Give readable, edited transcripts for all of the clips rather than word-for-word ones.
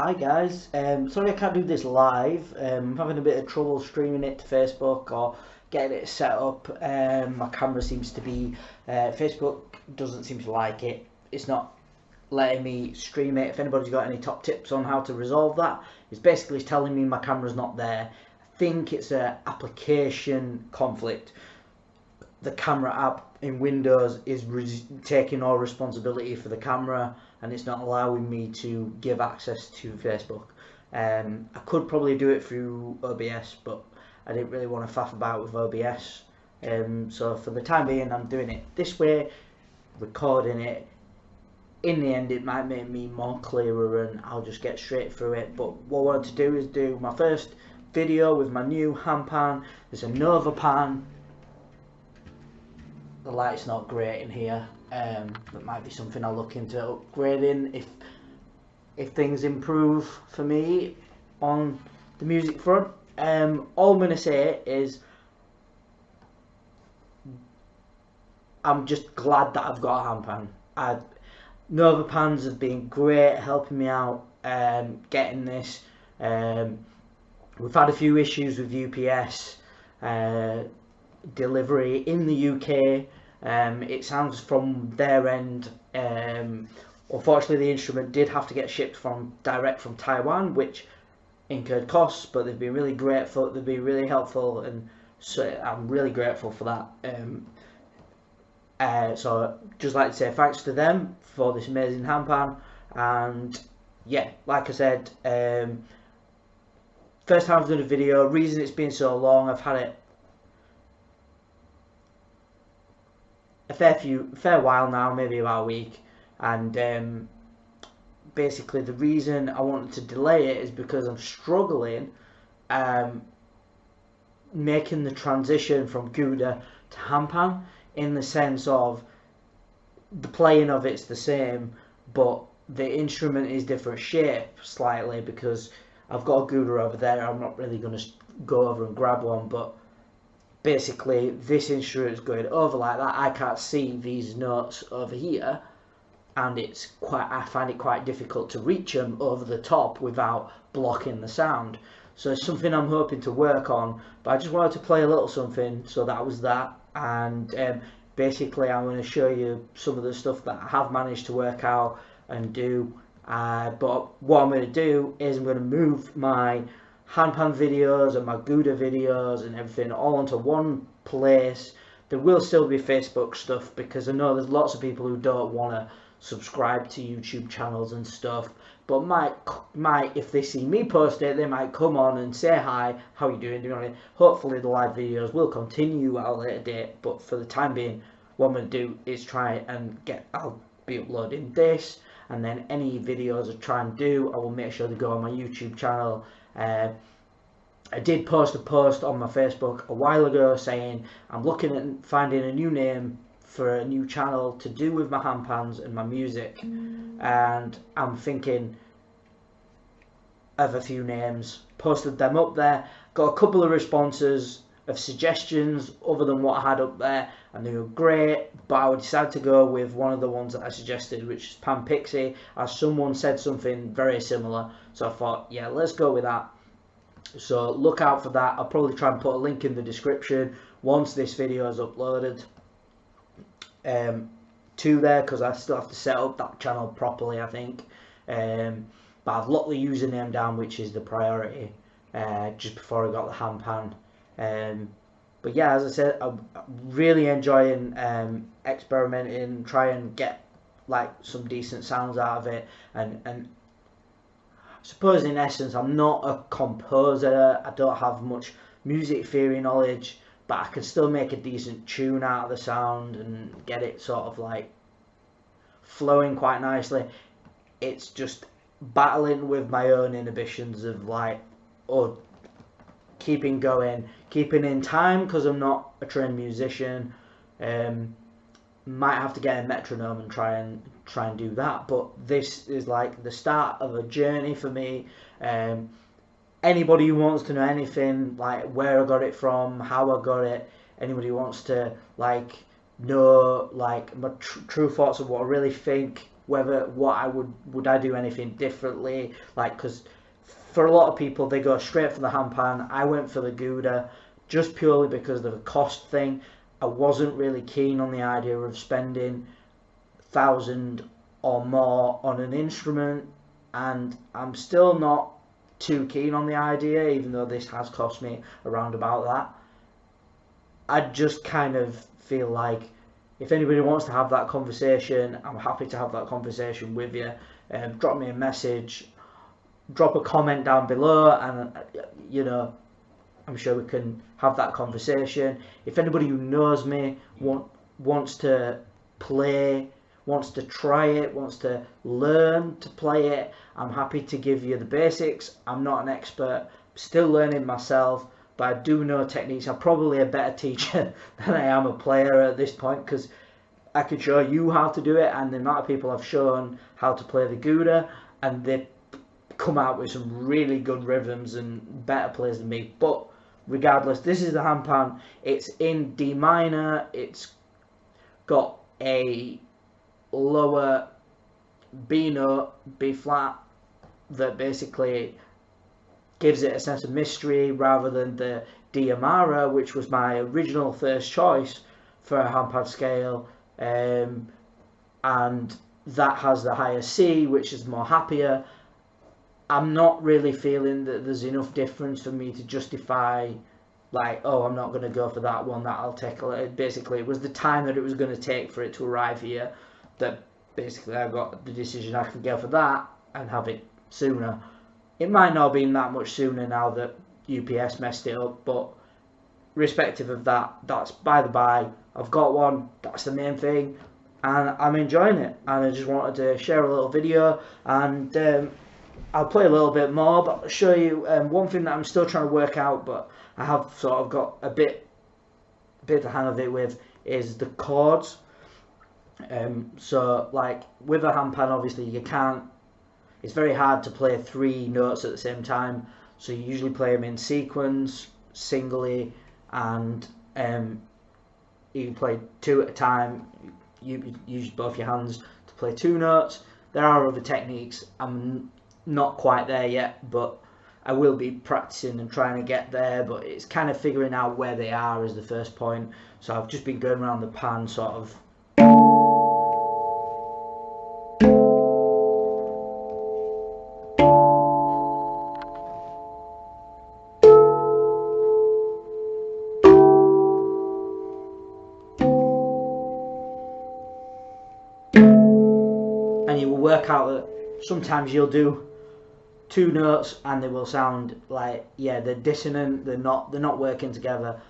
Hi guys, sorry I can't do this live. I'm having a bit of trouble streaming it to Facebook or getting it set up. My camera seems to be, Facebook doesn't seem to like it. It's not letting me stream it. If anybody's got any top tips on how to resolve that, it's basically telling me my camera's not there. I think it's an application conflict. The camera app in Windows is taking all responsibility for the camera, and it's not allowing me to give access to Facebook. I could probably do it through OBS, but I didn't really want to faff about with OBS. So for the time being, I'm doing it this way, recording it. In the end, it might make me more clearer, and I'll just get straight through it. But what I wanted to do is do my first video with my new handpan. It's a Novapan. The light's not great in here. That might be something I'll look into upgrading if things improve for me on the music front. All I'm gonna say is I'm just glad that I've got a handpan. Novapans have been great helping me out getting this. We've had a few issues with UPS delivery in the UK. It sounds from their end, unfortunately the instrument did have to get shipped direct from Taiwan, which incurred costs, but they've been really grateful, they've been really helpful, and so I'm really grateful for that. So just like to say thanks to them for this amazing handpan. And yeah, like I said, first time I've done a video. Reason it's been so long, I've had it a fair while now, maybe about a week, and basically the reason I wanted to delay it is because I'm struggling making the transition from Gouda to handpan, in the sense of the playing of it's the same, but the instrument is different shape slightly, because I've got a Gouda over there. I'm not really going to go over and grab one, but basically this instrument is going over like that. I can't see these notes over here, and I find it quite difficult to reach them over the top without blocking the sound. So it's something I'm hoping to work on, but I just wanted to play a little something, so that was that. And basically I'm going to show you some of the stuff that I have managed to work out and do. But what I'm going to do is I'm going to move my handpan videos and my Gouda videos and everything all onto one place. There will still be Facebook stuff, because I know there's lots of people who don't want to subscribe to YouTube channels and stuff, but might if they see me post it, they might come on and say hi, how you doing, hopefully the live videos will continue at a later date. But for the time being, what I'm going to do is try and I'll be uploading this, and then any videos I try and do, I will make sure they go on my YouTube channel. I did post a post on my Facebook a while ago saying I'm looking at finding a new name for a new channel to do with my handpans and my music, and I'm thinking of a few names. Posted them up there, got a couple of responses of suggestions other than what I had up there, and they were great, but I decided to go with one of the ones that I suggested, which is Pan Pixie, as someone said something very similar, so I thought, yeah, let's go with that. So look out for that. I'll probably try and put a link in the description once this video is uploaded to there, because I still have to set up that channel properly, I think. But I've locked the username down, which is the priority, just before I got the handpan. But yeah, as I said, I'm really enjoying experimenting, try and get like some decent sounds out of it, and I suppose in essence I'm not a composer, I don't have much music theory knowledge, but I can still make a decent tune out of the sound and get it sort of like flowing quite nicely. It's just battling with my own inhibitions of like, keeping going, keeping in time, because I'm not a trained musician. Might have to get a metronome and try and do that, but this is like the start of a journey for me. Anybody who wants to know anything, like where I got it from, how I got it, anybody who wants to like know like my true thoughts of what I really think what I would I do anything differently, like, because for a lot of people they go straight for the handpan. I went for the Gouda just purely because of the cost thing. I wasn't really keen on the idea of spending 1,000 or more on an instrument, and I'm still not too keen on the idea, even though this has cost me around about that. I just kind of feel like if anybody wants to have that conversation, I'm happy to have that conversation with you. Drop me a message, drop a comment down below, and you know, I'm sure we can have that conversation. If anybody who knows me wants to play, wants to try it, wants to learn to play it, I'm happy to give you the basics. I'm not an expert, still learning myself, but I do know techniques. I'm probably a better teacher than I am a player at this point, because I can show you how to do it, and the amount of people I've shown how to play the Gouda, and they come out with some really good rhythms and better players than me. But regardless, this is the handpan. It's in D minor. It's got a lower B note, B flat, that basically gives it a sense of mystery, rather than the D Amara, which was my original first choice for a handpan scale, and that has the higher C, which is more happier. I'm not really feeling that there's enough difference for me to justify, like, oh, I'm not going to go for that one, that I'll take basically it was the time that it was going to take for it to arrive here, that basically I got the decision I can go for that and have it sooner. It might not have been that much sooner now that UPS messed it up, but respective of that, that's by the by. I've got one, that's the main thing, and I'm enjoying it, and I just wanted to share a little video, and I'll play a little bit more, but I'll show you one thing that I'm still trying to work out, but I have sort of got a bit of the hang of it with, is the chords. So like with a handpan, obviously you can't, it's very hard to play 3 notes at the same time, so you usually play them in sequence, singly, and you can play 2 at a time. You use both your hands to play 2 notes. There are other techniques. I'm not quite there yet, but I will be practicing and trying to get there, but it's kind of figuring out where they are is the first point. So I've just been going around the pan sort of and you will work out that sometimes you'll do 2 notes and they will sound like, yeah, they're dissonant, they're not working together,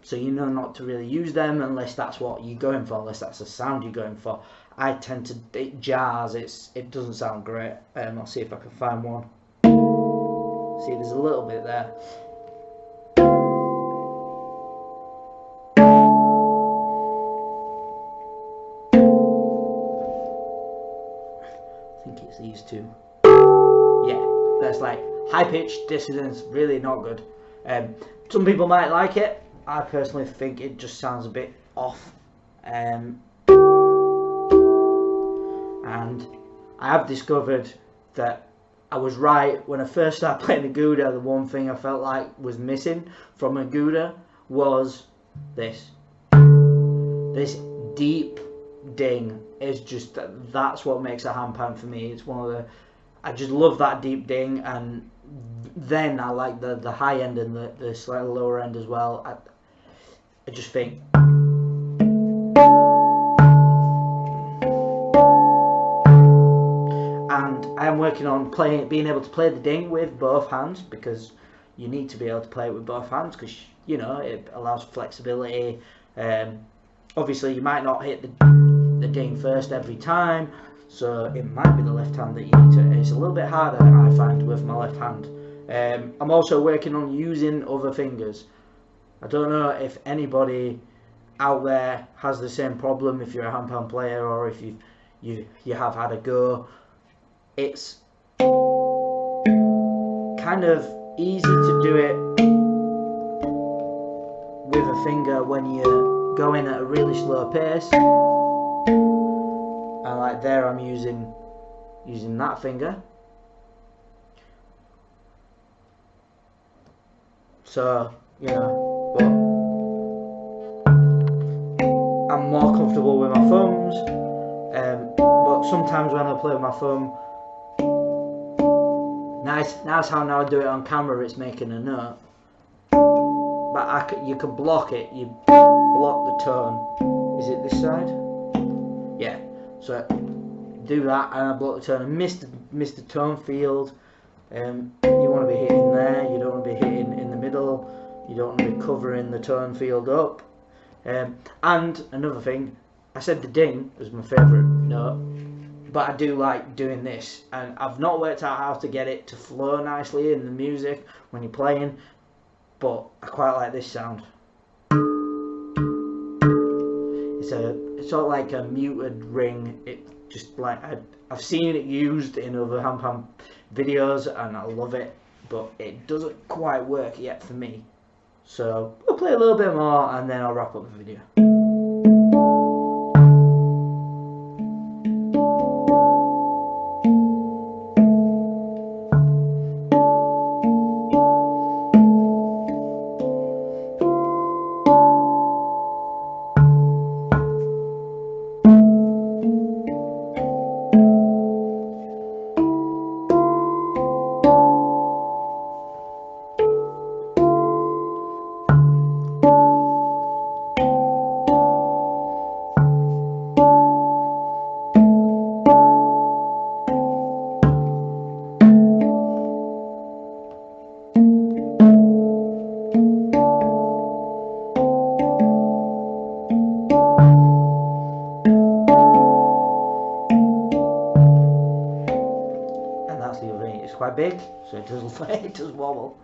so you know not to really use them unless that's what you're going for, unless that's the sound you're going for. I tend to, it jars, it doesn't sound great. I'll see if I can find one. See, there's a little bit there. I think it's these 2. Yeah, that's like high pitched dissonance, really not good. Some people might like it. I personally think it just sounds a bit off. And I have discovered that I was right when I first started playing the Gouda. The one thing I felt like was missing from a Gouda was this deep ding. Is just, that's what makes a handpan for me. It's one of the, I just love that deep ding, and then I like the high end and the slightly lower end as well. I just think, and I am working on being able to play the ding with both hands, because you need to be able to play it with both hands, because you know it allows flexibility. Obviously you might not hit the ding first every time, so it might be the left hand that you need to. It's a little bit harder, I find, with my left hand. I'm also working on using other fingers. I don't know if anybody out there has the same problem, if you're a handpan player, or if you have had a go. It's kind of easy to do it with a finger when you're going at a really slow pace, and like there I'm using that finger. So, you know, but I'm more comfortable with my thumbs. But sometimes when I play with my thumb, nice how now I do it on camera, it's making a note. But you can block it. You block the tone. Is it this side? Yeah. So do that, and I block the tone and miss the tone field. You want to be hitting there. You don't want to be hitting in the middle. You don't want to be covering the tone field up. And another thing, I said the ding was my favourite note, but I do like doing this, and I've not worked out how to get it to flow nicely in the music when you're playing, but I quite like this sound. It's sort of like a muted ring. It just like I've seen it used in other handpan videos and I love it, but it doesn't quite work yet for me. So we'll play a little bit more and then I'll wrap up the video. It's quite big, so it does wobble.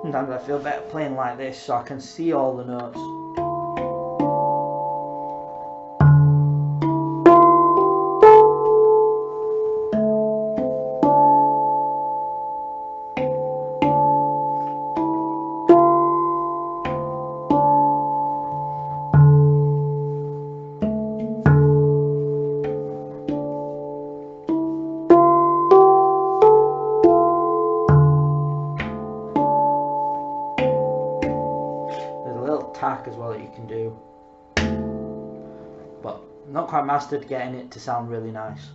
Sometimes I feel better playing like this so I can see all the notes. Tack as well that you can do, but not quite mastered getting it to sound really nice.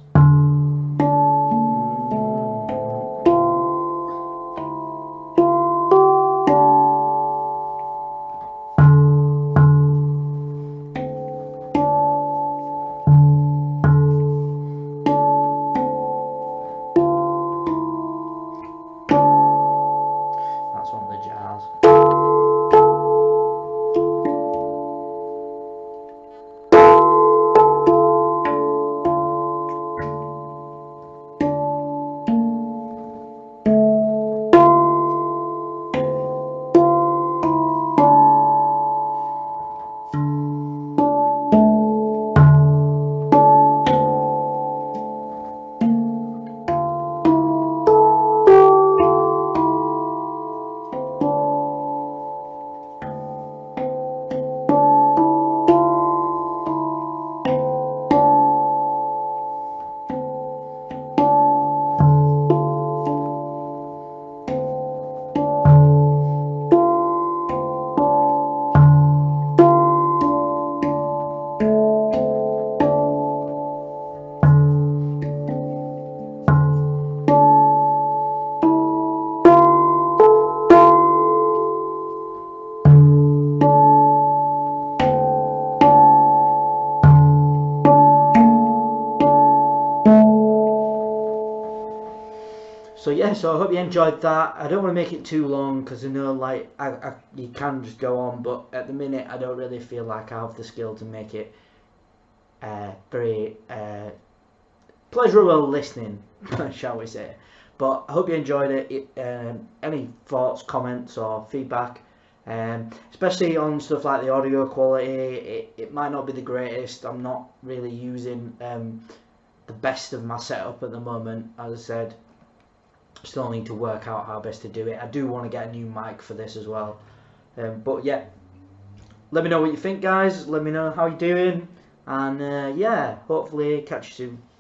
That's one of the jars. So yeah, so I hope you enjoyed that. I don't want to make it too long because I know like you can just go on, but at the minute I don't really feel like I have the skill to make it very pleasurable listening, shall we say. But I hope you enjoyed it. Any thoughts, comments or feedback, especially on stuff like the audio quality, it might not be the greatest. I'm not really using the best of my setup at the moment, as I said. Still need to work out how best to do it. I do want to get a new mic for this as well, but yeah, let me know what you think, guys. Let me know how you're doing, and yeah, hopefully catch you soon.